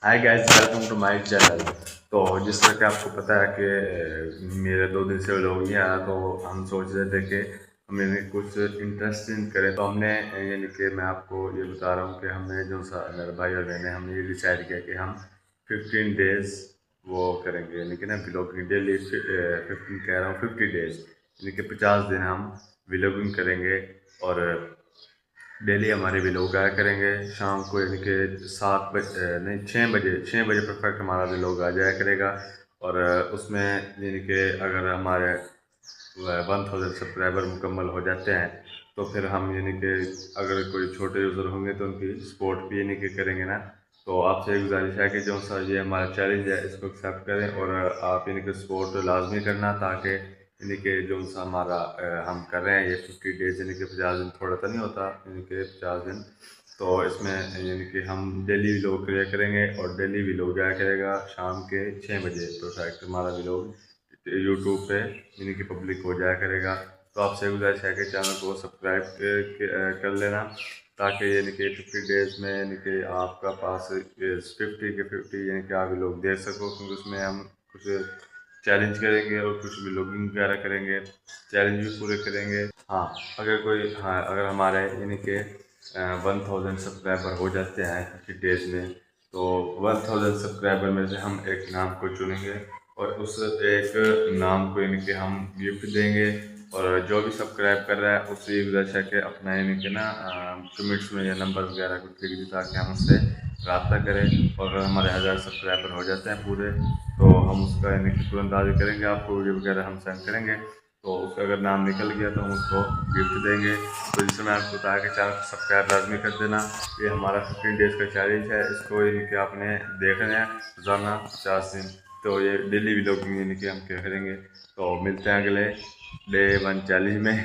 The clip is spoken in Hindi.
Hi guys, welcome to my channel. तो जिस तरह कि आपको पता है कि मेरे 2 दिन से लोग नहीं आया, तो हम सोच रहे थे कि हम इन्हें कुछ इंटरेस्टिंग करें। तो हमने यानी कि मैं आपको ये बता रहा हूँ कि हमने जो सा मेरे भाई और मैंने हमने ये डिसाइड किया कि हम 15 डेज वो करेंगे, यानी कि ना व्लॉगिंग डेली। 15 कह रहा हूँ, 50 डेज, यानी कि 50 दिन हम व्लॉगिंग करेंगे। और डेली हमारे व्लॉग आया करेंगे शाम को, यानी कि 7 बजे नहीं, 6 बजे, 6 बजे परफेक्ट हमारा व्लॉग आ जाया करेगा। और उसमें यानी कि अगर हमारे 1000 सब्सक्राइबर मुकम्मल हो जाते हैं तो फिर हम यानी कि अगर कोई छोटे यूज़र होंगे तो उनकी सपोर्ट भी यानी कि करेंगे ना। तो आपसे एक गुजारिश है कि जो सा ये हमारा चैलेंज है इसको एक्सेप्ट करें, और आप यानी कि सपोर्ट लाजमी करना, ताकि यानी कि जो सा हमारा हम कर रहे हैं ये 50 डेज, यानी कि 50 दिन थोड़ा तो नहीं होता, यानी कि 50 दिन। तो इसमें यानी कि हम डेली व्लॉग किया करेंगे, और डेली व्लॉग आया करेगा शाम के 6 बजे परफेक्ट हमारा व्लॉग यूट्यूब पे यानी कि पब्लिक हो जाया करेगा। तो आपसे गुजारिश है कि चैनल को सब्सक्राइब कर लेना, ताकि यानी कि 50 डेज में यानी कि आपका पास 50 के 50 यानी कि आप लोग देख सको, क्योंकि उसमें हम कुछ चैलेंज करेंगे और कुछ व्लॉगिंग वगैरह करेंगे, चैलेंज भी पूरे करेंगे। हाँ, अगर हमारे यानी कि 1000 सब्सक्राइबर हो जाते हैं 50 डेज में, तो 1000 सब्सक्राइबर में से हम एक नाम को चुनेंगे, और उस एक नाम को यानी कि हम गिफ्ट देंगे। और जो भी सब्सक्राइब कर रहा है उससे गुजारिश के अपना यानी कि ना कमेंट्स में या नंबर वगैरह कुछ लिख दी, ताकि हम उससे रब्ता करें। और अगर हमारे 1000 सब्सक्राइबर हो जाते हैं पूरे, तो हम उसका यानी कि तुरंत आगे करेंगे, आपको वीडियो वगैरह हम सेंड करेंगे। तो उसका अगर नाम निकल गया तो हम उसको गिफ्ट देंगे। तो जिससे मैं आपको बताया कि चैनल को सब्सक्राइब लाजमी कर देना। ये हमारा 15 डेज का चैलेंज है, इसको यानी कि आपने देखना है रोज़ाना 50 दिन। तो ये डेली व्लॉगिंग यानी कि हम क्या करेंगे। तो मिलते हैं अगले डे 1 चैलेंज में।